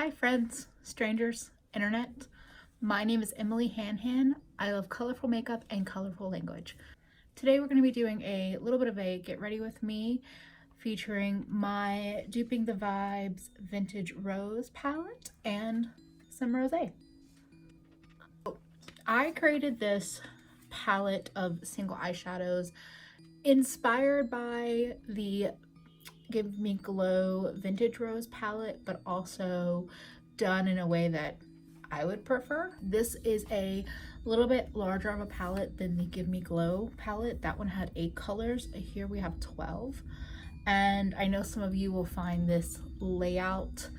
Hi friends, strangers, internet. My name is Emily Hanhan. I love colorful makeup and colorful language. Today we're going to be doing a little bit of a get ready with me featuring my Duping the Vibes Vintage Rose palette and some rosé. I created this palette of single eyeshadows inspired by the Give Me Glow Vintage Rose palette, but also done in a way that I would prefer. This is a little bit larger of a palette than the Give Me Glow palette. That one had 8 colors. Here we have 12. And I know some of you will find this layout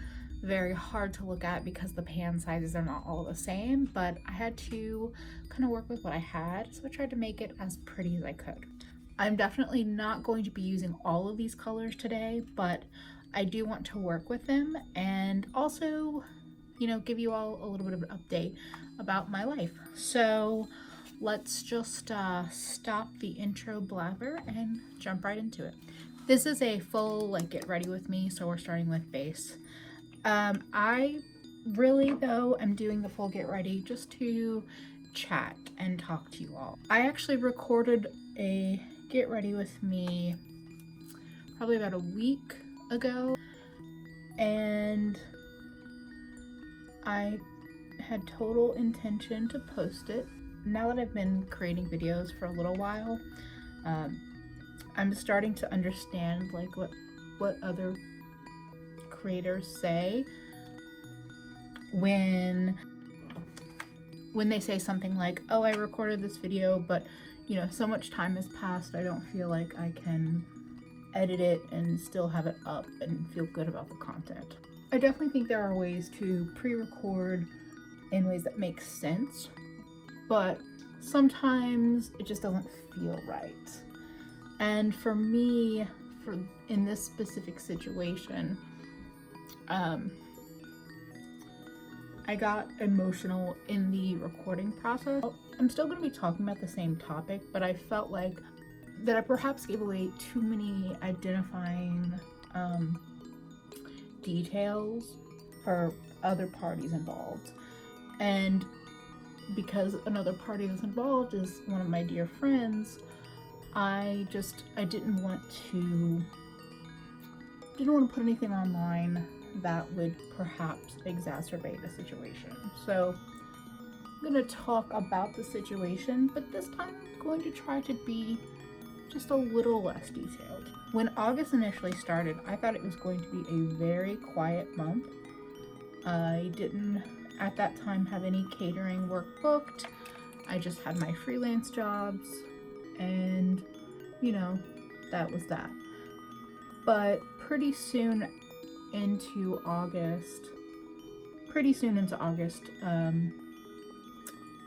very hard to look at because the pan sizes are not all the same, but I had to kind of work with what I had, so I tried to make it as pretty as I could. I'm definitely not going to be using all of these colors today, but I do want to work with them and also, you know, give you all a little bit of an update about my life. So let's just stop the intro blabber and jump right into it. This is a full like get ready with me, so we're starting with base. I really though am doing the full get ready just to chat and talk to you all. I actually recorded a get ready with me probably about a week ago, and I had total intention to post it. Now that I've been creating videos for a little while, I'm starting to understand like what other creators say when they say something like, oh, I recorded this video, but you know, so much time has passed, I don't feel like I can edit it and still have it up and feel good about the content. I definitely think there are ways to pre-record in ways that make sense, but sometimes it just doesn't feel right. And for me, in this specific situation, I got emotional in the recording process. I'm still going to be talking about the same topic, but I felt like that I perhaps gave away too many identifying details for other parties involved. And because another party that's involved is one of my dear friends, I didn't want to put anything online that would perhaps exacerbate the situation. So I'm going to talk about the situation, but this time I'm going to try to be just a little less detailed. When August initially started, I thought it was going to be a very quiet month. I didn't at that time have any catering work booked. I just had my freelance jobs, and you know, that was that. But pretty soon into August,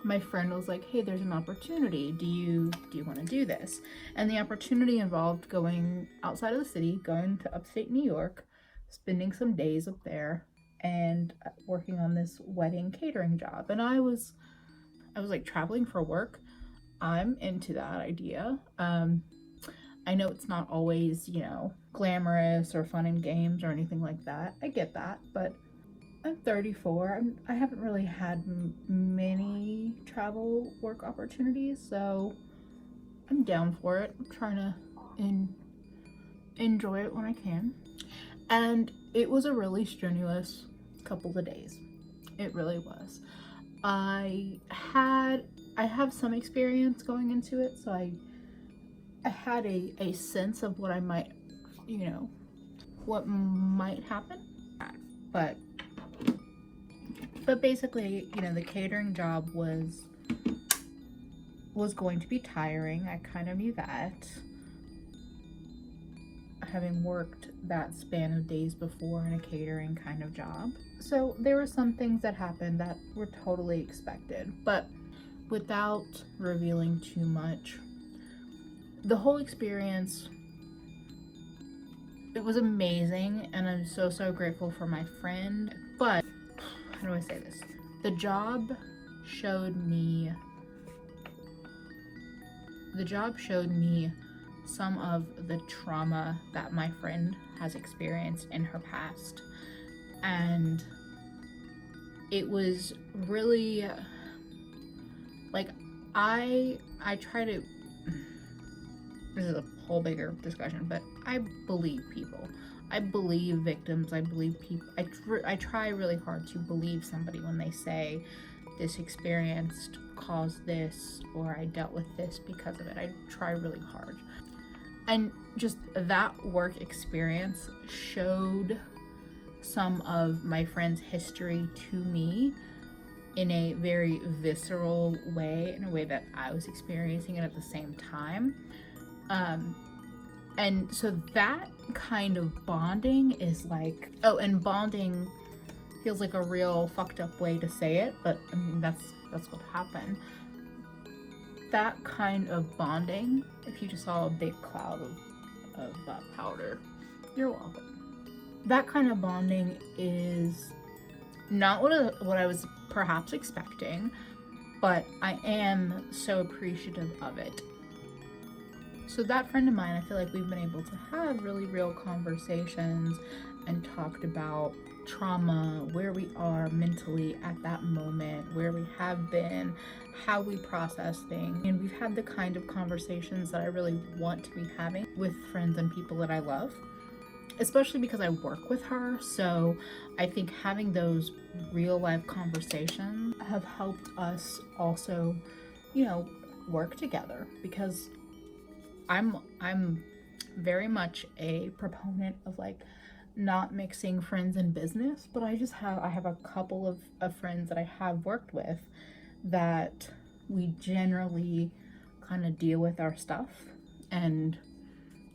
my friend was like, hey, there's an opportunity. Do you want to do this? And the opportunity involved going outside of the city, going to upstate New York, spending some days up there, and working on this wedding catering job. And I was like, traveling for work, I'm into that idea. I know it's not always, you know, glamorous or fun and games or anything like that. I get that, but I'm 34. I haven't really had many travel work opportunities, so I'm down for it. I'm trying to enjoy it when I can. And it was a really strenuous couple of days. It really was. I have some experience going into it, so I had a sense of what I might, you know, what might happen. But basically, you know, the catering job was going to be tiring. I kind of knew that, having worked that span of days before in a catering kind of job. So there were some things that happened that were totally expected, but without revealing too much, the whole experience, it was amazing, and I'm so me for my friend. But how do I say this? The job showed me some of the trauma that my friend has experienced in her past, and it was really like I try to, this is a whole bigger discussion, but I believe people. I believe victims. I believe people. I try really hard to believe somebody when they say this experience caused this, or I dealt with this because of it. I try really hard. And just that work experience showed some of my friend's history to me in a very visceral way, in a way that I was experiencing it at the same time. And so that kind of bonding is like, oh, and bonding feels like a real fucked up way to say it, but I mean, that's what happened. That kind of bonding, if you just saw a big cloud of powder, you're welcome. That kind of bonding is not what I was perhaps expecting, but I am so appreciative of it. So that friend of mine, I feel like we've been able to have really real conversations and talked about trauma, where we are mentally at that moment, where we have been, how we process things. And we've had the kind of conversations that I really want to be having with friends and people that I love, especially because I work with her. So I think having those real life conversations have helped us also, work together, because I'm very much a proponent of like not mixing friends and business, but I have a couple of friends that I have worked with that we generally kind of deal with our stuff and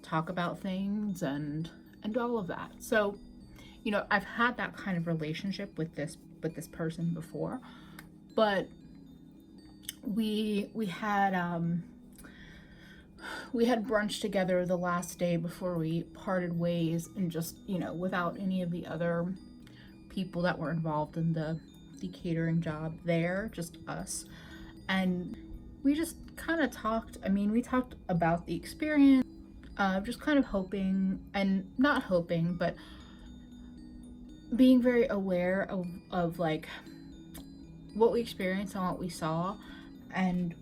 talk about things and all of that. So, I've had that kind of relationship with this person before, but we had brunch together the last day before we parted ways, and just, without any of the other people that were involved in the catering job there, just us. And we just kind of talked. I mean, we talked about the experience, just kind of hoping, and not hoping, but being very aware of like what we experienced and what we saw, and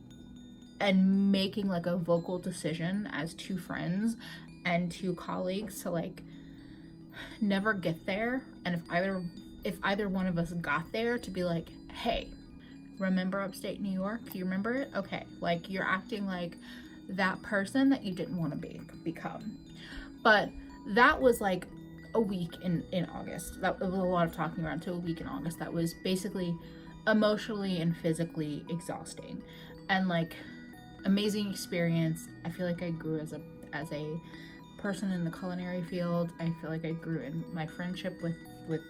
making like a vocal decision as two friends and two colleagues to like never get there. And if either one of us got there, to be like, hey, remember upstate New York? You remember it? Okay, like you're acting like that person that you didn't want to become. But that was like a week in August. That was a lot of talking around to a week in August. That was basically emotionally and physically exhausting, and like amazing experience. I feel like I grew as a person in the culinary field. I feel like I grew in my friendship with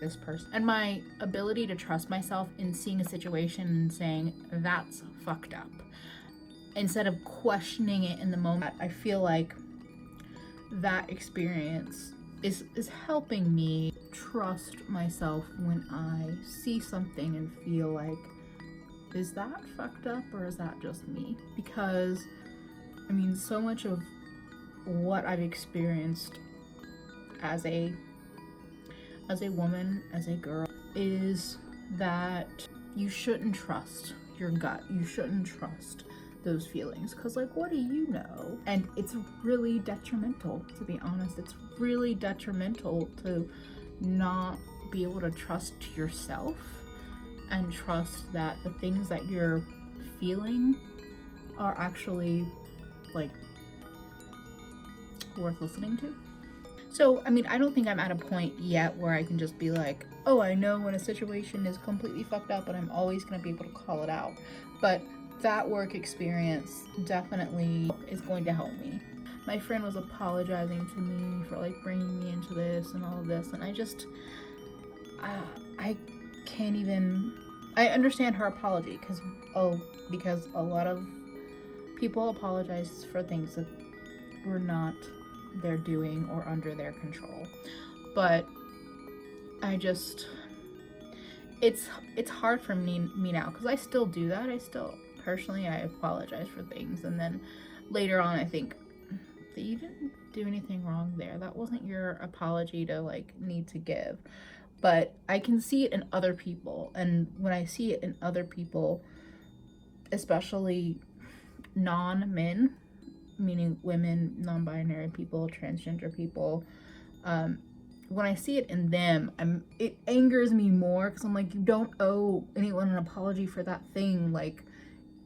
this person, and my ability to trust myself in seeing a situation and saying that's fucked up, instead of questioning it in the moment. I feel like that experience is helping me trust myself when I see something and feel like, is that fucked up or is that just me? Because I mean, so much of what I've experienced as a woman, as a girl, is that you shouldn't trust your gut. You shouldn't trust those feelings, because like, what do you know? And it's really detrimental, to be honest. It's really detrimental to not be able to trust yourself and trust that the things that you're feeling are actually like worth listening to. So I mean, I don't think I'm at a point yet where I can just be like, oh, I know when a situation is completely fucked up and I'm always going to be able to call it out. But that work experience definitely is going to help me. My friend was apologizing to me for like bringing me into this and all of this, and I just I can't even, I understand her apology, because a lot of people apologize for things that were not their doing or under their control. But I just, it's hard for me now, because I still do that. I apologize for things, and then later on I think that you didn't do anything wrong there. That wasn't your apology to like need to give. but I can see it in other people. And when I see it in other people, especially non-men, meaning women, non-binary people, transgender people, when I see it in them, it angers me more, because I'm like, you don't owe anyone an apology for that thing. Like,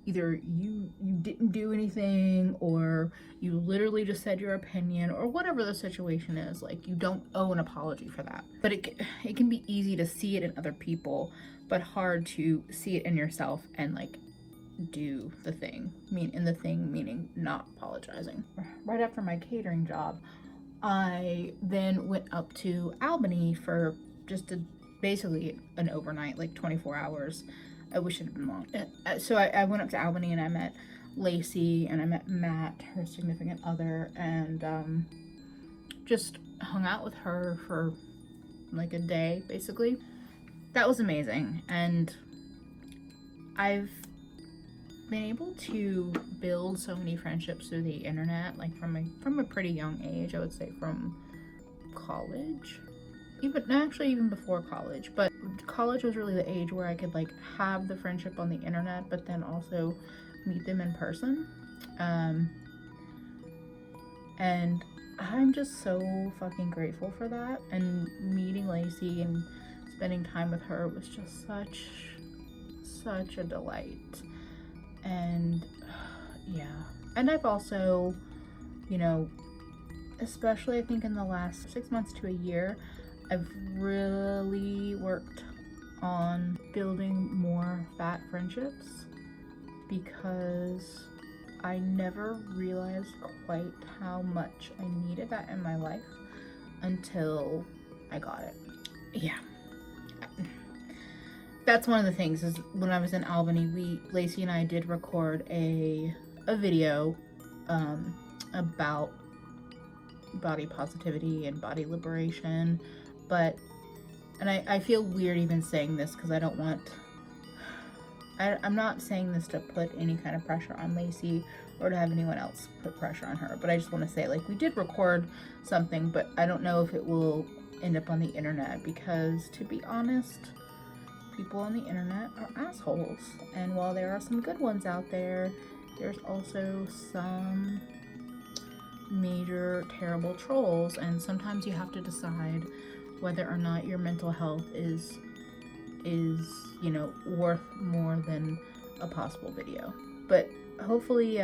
either you didn't do anything, or you literally just said your opinion, or whatever the situation is. Like, you don't owe an apology for that. But it can be easy to see it in other people, but hard to see it in yourself and like do the thing. Meaning not apologizing. Right after my catering job, I then went up to Albany for just basically an overnight, like 24 hours. I wish it had been long. So I went up to Albany and I met Lacey and I met Matt, her significant other, and just hung out with her for like a day, basically. That was amazing. And I've been able to build so many friendships through the internet, like from a pretty young age. I would say from college, even before college, but college was really the age where I could like have the friendship on the internet, but then also meet them in person. And I'm just so fucking grateful for that. And meeting Lacey and spending time with her was just such a delight. And yeah, and I've also, you know, especially I think in the last 6 months to a year, I've really worked on building more fat friendships, because I never realized quite how much I needed that in my life until I got it. Yeah. That's one of the things, is when I was in Albany, Lacey and I did record a video about body positivity and body liberation, and I feel weird even saying this, because I'm not saying this to put any kind of pressure on Lacey or to have anyone else put pressure on her, but I just want to say, like, we did record something, but I don't know if it will end up on the internet, because to be honest, people on the internet are assholes. And while there are some good ones out there, there's also some major terrible trolls, and sometimes you have to decide whether or not your mental health is you know, worth more than a possible video. But hopefully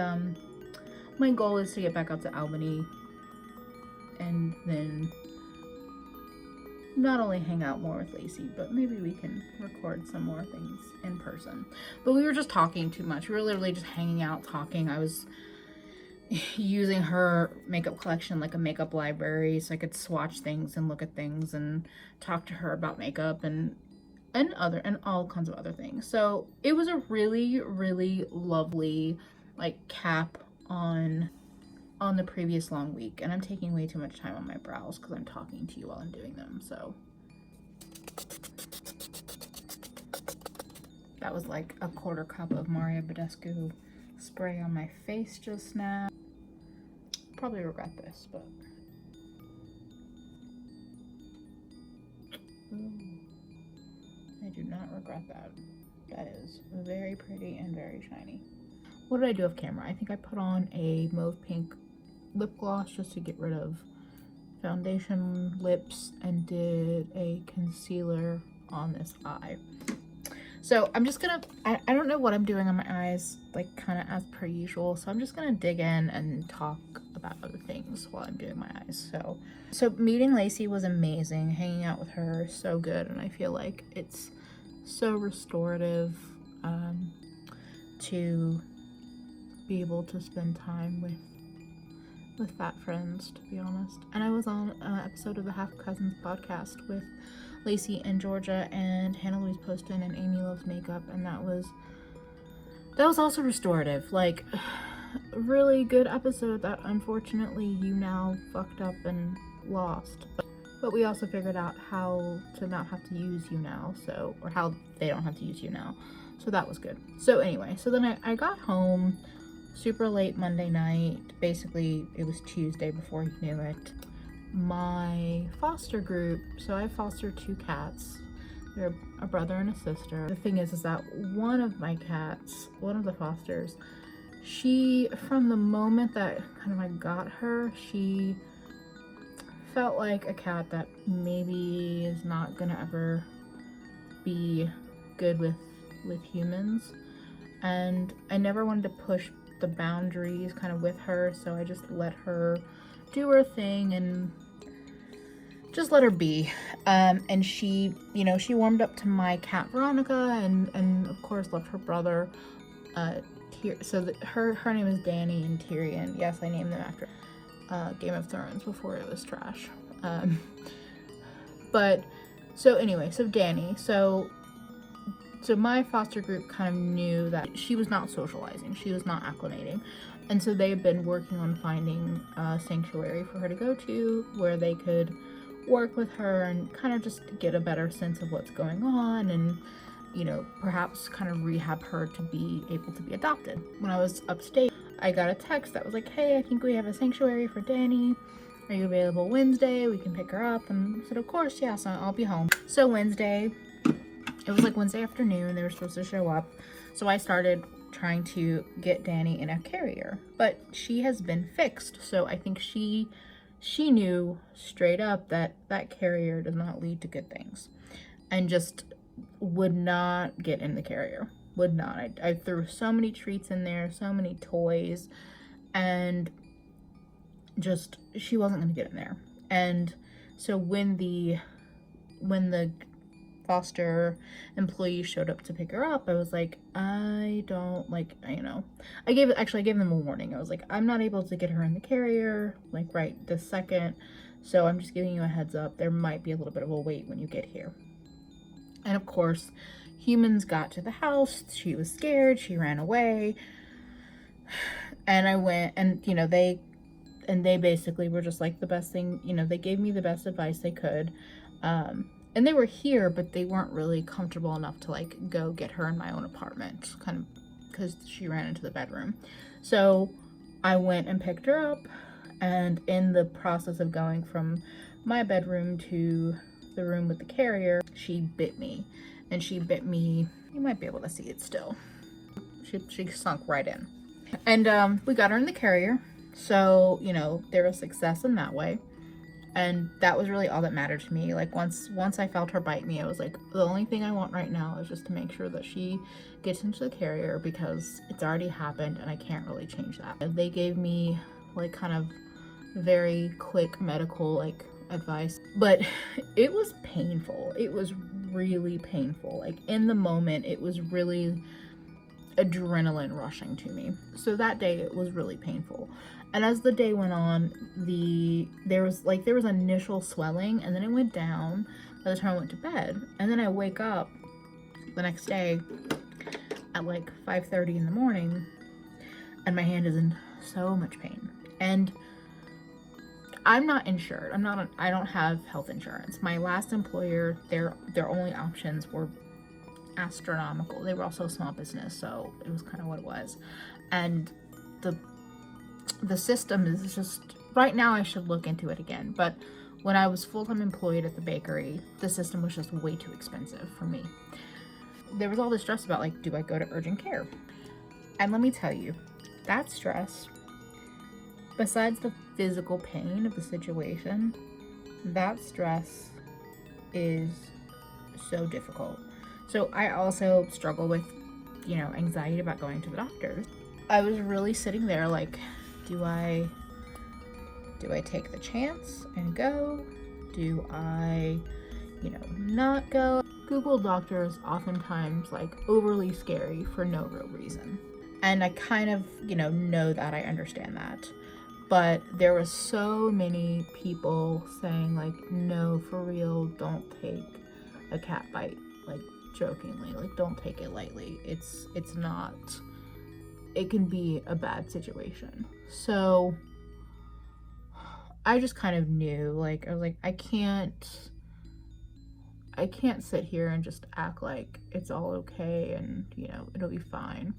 my goal is to get back up to Albany and then not only hang out more with Lacey, but maybe we can record some more things in person. But we were just talking too much. We were literally just hanging out, talking. I was using her makeup collection like a makeup library, so I could swatch things and look at things and talk to her about makeup and all kinds of other things. So it was a really, really lovely like cap on the previous long week. And I'm taking way too much time on my brows because I'm talking to you while I'm doing them. So that was like a quarter cup of Mario Badescu spray on my face just now. Probably regret this, but I do not regret that. That is very pretty and very shiny. What did I do off camera? I think I put on a mauve pink lip gloss just to get rid of foundation lips, and did a concealer on this eye. So I'm just gonna, I don't know what I'm doing on my eyes, like kind of as per usual. So I'm just gonna dig in and talk about other things while I'm doing my eyes. So meeting Lacey was amazing. Hanging out with her is so good. And I feel like it's so restorative to be able to spend time with fat friends, to be honest. And I was on an episode of the Half Cousins podcast with Lacey and Georgia and Hannah Louise Poston and Amy Loves Makeup, and that was also restorative. Like, really good episode that unfortunately you now fucked up and lost. But we also figured out how to not have to use you now, or how they don't have to use you now. So that was good. So anyway, so then I got home super late Monday night. Basically, it was Tuesday before you knew it. my foster group, so I foster 2 cats. They're a brother and a sister. The thing is that one of my cats, one of the fosters, she, from the moment that kind of I got her, she felt like a cat that maybe is not gonna ever be good with humans, and I never wanted to push the boundaries kind of with her, so I just let her do her thing and just let her be. And she, you know, she warmed up to my cat Veronica, and of course loved her brother. So her name is Danny and Tyrion. Yes, I named them after Game of Thrones before it was trash. But so anyway, so Danny, so my foster group kind of knew that she was not socializing, she was not acclimating, and so they've been working on finding a sanctuary for her to go to where they could work with her and kind of just get a better sense of what's going on, and, you know, perhaps kind of rehab her to be able to be adopted. When I was upstate, I got a text that was like, hey, I think we have a sanctuary for Danny. Are you available Wednesday? We can pick her up. And I said, of course, yeah, so I'll be home. So Wednesday, it was like Wednesday afternoon, they were supposed to show up. So I started trying to get Danny in a carrier, but she has been fixed. So I think she knew straight up that that carrier does not lead to good things, and just would not get in the carrier. Would not. I threw so many treats in there, so many toys, and just, she wasn't going to get in there. And so when the foster employee showed up to pick her up, I was like, I don't, like, you know, I gave them a warning. I was like, I'm not able to get her in the carrier like right this second, so I'm just giving you a heads up, there might be a little bit of a wait when you get here. And of course, humans got to the house, she was scared, she ran away, and I went, and, you know, they basically were just like, the best thing, you know, they gave me the best advice they could. And they were here, but they weren't really comfortable enough to like go get her in my own apartment, kind of because she ran into the bedroom. So I went and picked her up, and in the process of going from my bedroom to the room with the carrier, she bit me. And she bit me, you might be able to see it still. She sunk right in. And we got her in the carrier. So, you know, there was success in that way. And that was really all that mattered to me. Like, once I felt her bite me, I was like, the only thing I want right now is just to make sure that she gets into the carrier, because it's already happened and I can't really change that. They gave me like kind of very quick medical like advice, but it was painful. It was really painful. Like, in the moment, it was really adrenaline rushing to me. So that day it was really painful. And as the day went on, there was initial swelling, and then it went down by the time I went to bed. And then I wake up the next day at like 5:30 in the morning, and my hand is in so much pain. And I'm not insured. I don't have health insurance. My last employer, their only options were astronomical. They were also a small business, so it was kind of what it was. And the system is just, right now I should look into it again, but when I was full-time employed at the bakery, the system was just way too expensive for me. There was all this stress about like, do I go to urgent care? And let me tell you, that stress, besides the physical pain of the situation, that stress is so difficult. So I also struggle with, you know, anxiety about going to the doctor. I was really sitting there like, do I take the chance and go? Do I, you know, not go? Google doctor is oftentimes like overly scary for no real reason. And I kind of, you know that, I understand that. But there were so many people saying like, no, for real, don't take a cat bite, like jokingly, like don't take it lightly. It's not, it can be a bad situation. So I just kind of knew, like, I was like, I can't sit here and just act like it's all okay and, you know, it'll be fine.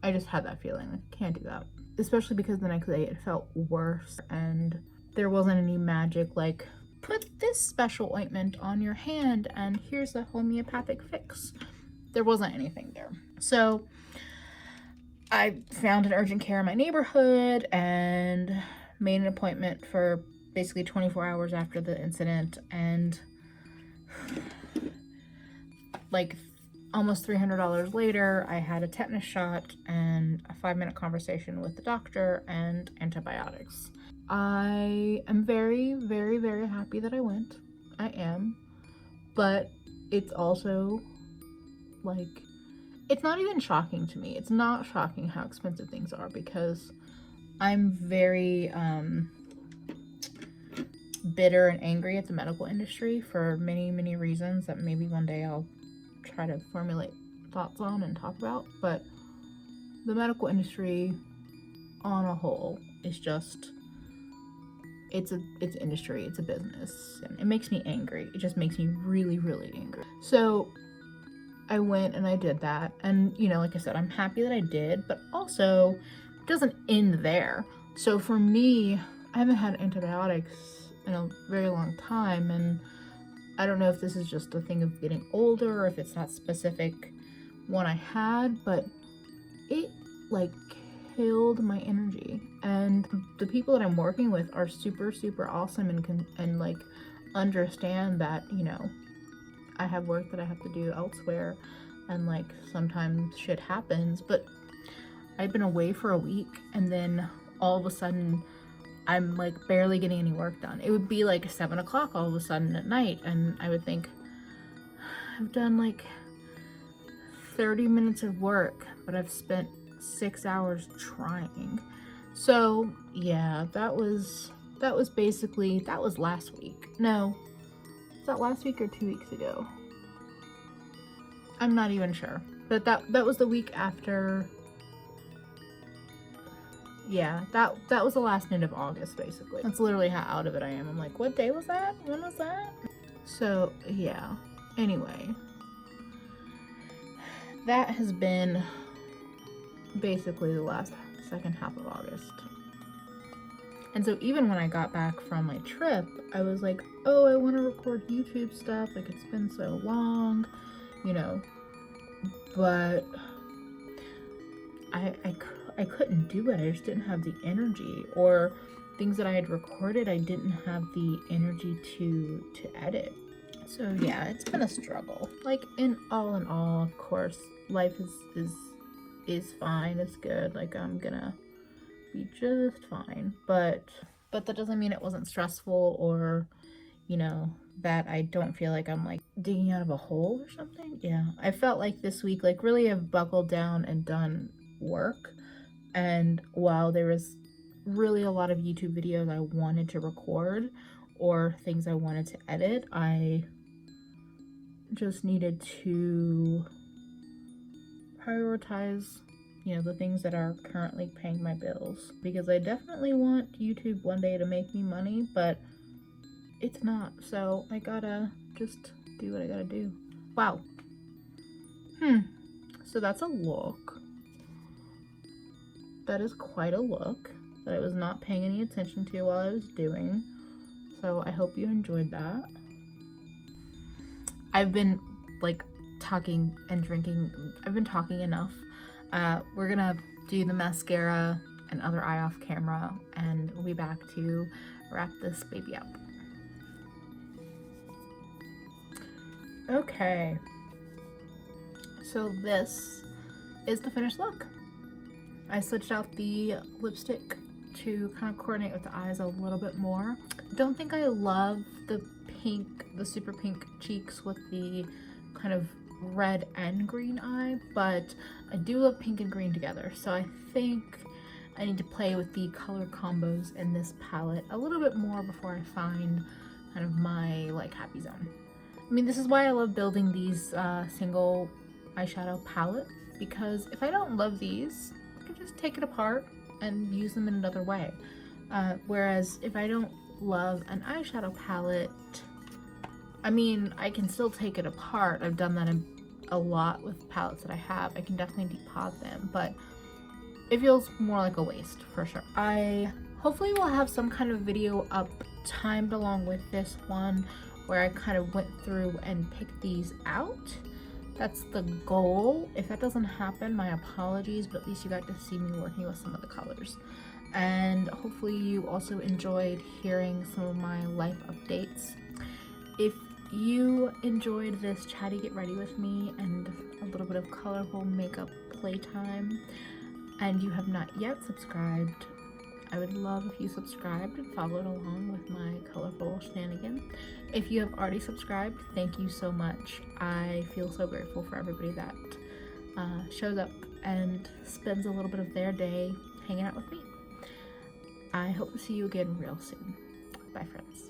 I just had that feeling, like, I can't do that. Especially because the next day it felt worse, and there wasn't any magic like, put this special ointment on your hand and here's a homeopathic fix. There wasn't anything there. So I found an urgent care in my neighborhood and made an appointment for basically 24 hours after the incident, and like almost $300 later, I had a tetanus shot and a 5-minute conversation with the doctor and antibiotics. I am very, very, very happy that I went. I am. But it's also like, it's not even shocking to me. It's not shocking how expensive things are, because I'm very bitter and angry at the medical industry for many, many reasons that maybe one day I'll try to formulate thoughts on and talk about. But the medical industry on a whole is just, it's industry, it's a business, and it makes me angry. It just makes me really, really angry. So I went and I did that, and you know, like I said, I'm happy that I did, but also it doesn't end there. So for me, I haven't had antibiotics in a very long time, and I don't know if this is just a thing of getting older or if it's that specific one I had, but it like killed my energy. And the people that I'm working with are super, super awesome and like understand that, you know, I have work that I have to do elsewhere, and like sometimes shit happens. But I've been away for a week, and then all of a sudden I'm like barely getting any work done. It would be like 7 o'clock all of a sudden at night, and I would think, I've done like 30 minutes of work, but I've spent 6 hours trying. So yeah, that was basically, that was last week. No, was that last week or 2 weeks ago? I'm not even sure. But that was the week after. Yeah, that was the last night of August, basically. That's literally how out of it I am. I'm like, what day was that? When was that? So yeah, anyway, that has been basically the second half of August. And so even when I got back from my trip, I was like, oh, I want to record YouTube stuff, like it's been so long, you know, but I couldn't do it. I just didn't have the energy, or things that I had recorded, I didn't have the energy to edit. So yeah, it's been a struggle. Like in all, of course, life is fine. It's good. Like I'm gonna be just fine. But that doesn't mean it wasn't stressful, or, you know, that I don't feel like I'm like digging out of a hole or something. Yeah, I felt like this week, like really have buckled down and done work. And while there was really a lot of YouTube videos I wanted to record or things I wanted to edit, I just needed to prioritize, you know, the things that are currently paying my bills, because I definitely want YouTube one day to make me money, but it's not. So I gotta just do what I gotta do. Wow. So that's a look. That is quite a look that I was not paying any attention to while I was doing. So I hope you enjoyed that. I've been like talking and drinking. I've been talking enough. We're gonna do the mascara and other eye off camera, and we'll be back to wrap this baby up. Okay. So this is the finished look. I switched out the lipstick to kind of coordinate with the eyes a little bit more. Don't think I love the pink, the super pink cheeks with the kind of red and green eye, but I do love pink and green together. So I think I need to play with the color combos in this palette a little bit more before I find kind of my like happy zone. I mean, this is why I love building these single eyeshadow palettes, because if I don't love these, I can just take it apart and use them in another way. Whereas if I don't love an eyeshadow palette, I mean, I can still take it apart. I've done that a lot with palettes that I have. I can definitely depot them, but it feels more like a waste for sure. I Hopefully we'll have some kind of video up timed along with this one where I kind of went through and picked these out. That's the goal. If that doesn't happen, my apologies, but at least you got to see me working with some of the colors. And hopefully you also enjoyed hearing some of my life updates. If you enjoyed this chatty get ready with me and a little bit of colorful makeup playtime, and you have not yet subscribed, I would love if you subscribed and followed along with my colorful shenanigans. If you have already subscribed, thank you so much. I feel so grateful for everybody that shows up and spends a little bit of their day hanging out with me. I hope to see you again real soon. Bye, friends.